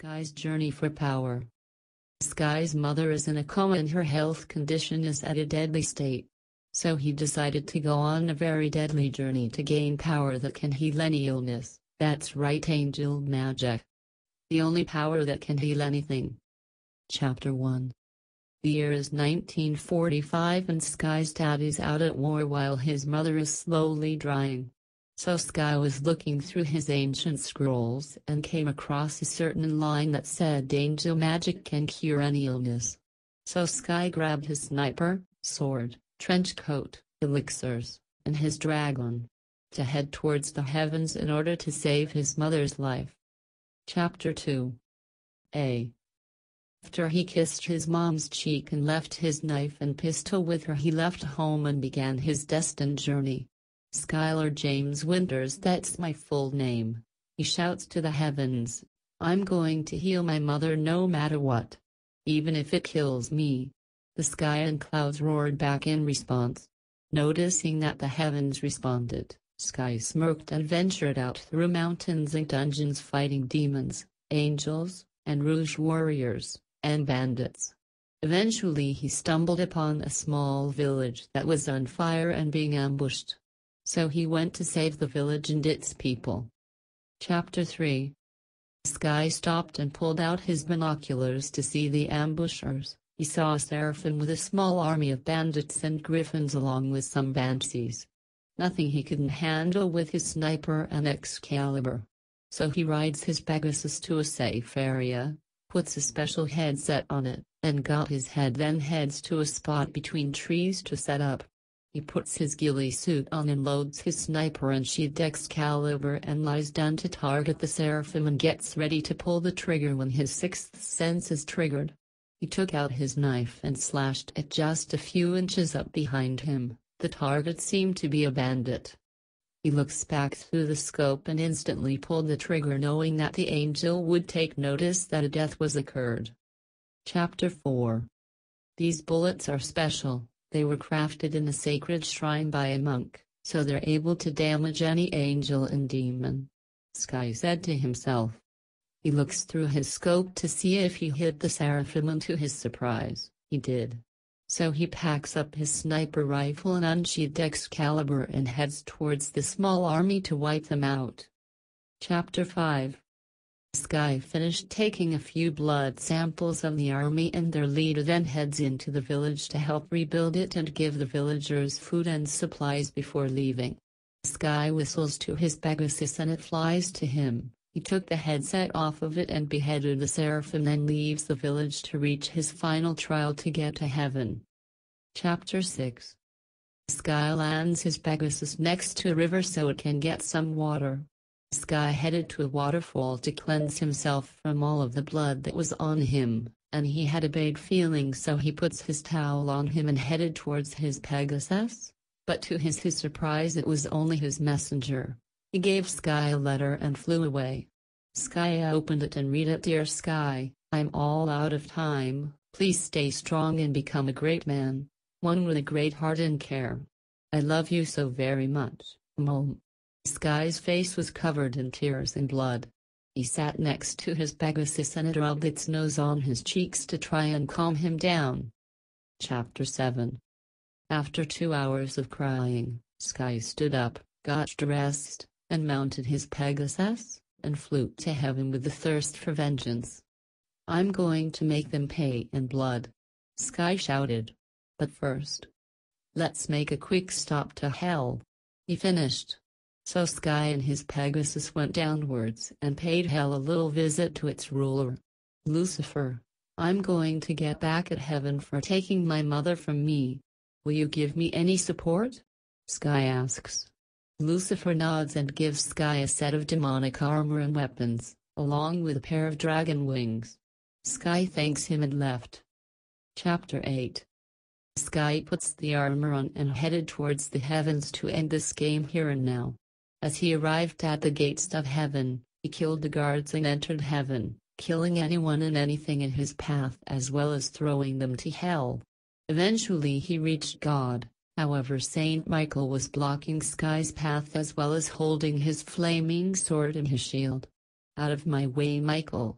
Sky's journey for power. Sky's mother is in a coma and her health condition is at a deadly state. So he decided to go on a very deadly journey to gain power that can heal any illness. That's right, angel magic. The only power that can heal anything. Chapter 1. The year is 1945 and Sky's dad is out at war while his mother is slowly dying. So Sky was looking through his ancient scrolls and came across a certain line that said angel magic can cure any illness. So Sky grabbed his sniper, sword, trench coat, elixirs, and his dragon to head towards the heavens in order to save his mother's life. Chapter 2. After he kissed his mom's cheek and left his knife and pistol with her, he left home and began his destined journey. Skylar James Winters, that's my full name. He shouts to the heavens, I'm going to heal my mother no matter what. Even if it kills me. The sky and clouds roared back in response. Noticing that the heavens responded, Sky smirked and ventured out through mountains and dungeons fighting demons, angels, and rouge warriors, and bandits. Eventually he stumbled upon a small village that was on fire and being ambushed. So he went to save the village and its people. Chapter 3. Sky stopped and pulled out his binoculars to see the ambushers. He saw a seraphim with a small army of bandits and griffins along with some banshees. Nothing he couldn't handle with his sniper and Excalibur. So he rides his Pegasus to a safe area, puts a special headset on it, and got his head, then heads to a spot between trees to set up. He puts his ghillie suit on and loads his sniper and sheathed Excalibur and lies down to target the seraphim and gets ready to pull the trigger when his sixth sense is triggered. He took out his knife and slashed it just a few inches up behind him. The target seemed to be a bandit. He looks back through the scope and instantly pulled the trigger, knowing that the angel would take notice that a death was occurred. Chapter 4. These bullets are special. They were crafted in a sacred shrine by a monk, so they're able to damage any angel and demon. Sky said to himself. He looks through his scope to see if he hit the seraphim, and to his surprise, he did. So he packs up his sniper rifle and unsheathed Excalibur and heads towards the small army to wipe them out. Chapter 5. Sky finished taking a few blood samples of the army and their leader, then heads into the village to help rebuild it and give the villagers food and supplies before leaving. Sky whistles to his Pegasus and it flies to him. He took the headset off of it and beheaded the seraphim, then leaves the village to reach his final trial to get to heaven. Chapter 6. Sky lands his Pegasus next to a river so it can get some water. Sky headed to a waterfall to cleanse himself from all of the blood that was on him, and he had a bad feeling, so he puts his towel on him and headed towards his Pegasus. But to his surprise, it was only his messenger. He gave Sky a letter and flew away. Sky opened it and read it. Dear Sky, I'm all out of time. Please stay strong and become a great man, one with a great heart and care. I love you so very much, Mom. Sky's face was covered in tears and blood. He sat next to his Pegasus and it rubbed its nose on his cheeks to try and calm him down. Chapter 7. After 2 hours of crying, Sky stood up, got dressed, and mounted his Pegasus, and flew to heaven with the thirst for vengeance. I'm going to make them pay in blood, Sky shouted. But first, let's make a quick stop to hell. He finished. So Sky and his Pegasus went downwards and paid hell a little visit to its ruler, Lucifer. I'm going to get back at heaven for taking my mother from me. Will you give me any support? Sky asks. Lucifer nods and gives Sky a set of demonic armor and weapons, along with a pair of dragon wings. Sky thanks him and left. Chapter 8. Sky puts the armor on and headed towards the heavens to end this game here and now. As he arrived at the gates of heaven, he killed the guards and entered heaven, killing anyone and anything in his path as well as throwing them to hell. Eventually he reached God, however Saint Michael was blocking Sky's path as well as holding his flaming sword and his shield. Out of my way, Michael!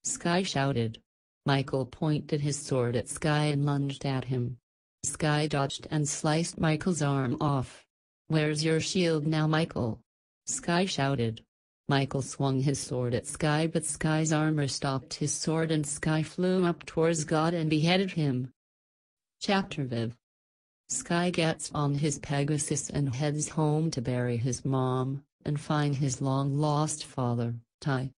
Sky shouted. Michael pointed his sword at Sky and lunged at him. Sky dodged and sliced Michael's arm off. "Where's your shield now, Michael?" Sky shouted. Michael swung his sword at Sky, but Sky's armor stopped his sword and Sky flew up towards God and beheaded him. Chapter Viv. Sky gets on his Pegasus and heads home to bury his mom and find his long-lost father, Ty.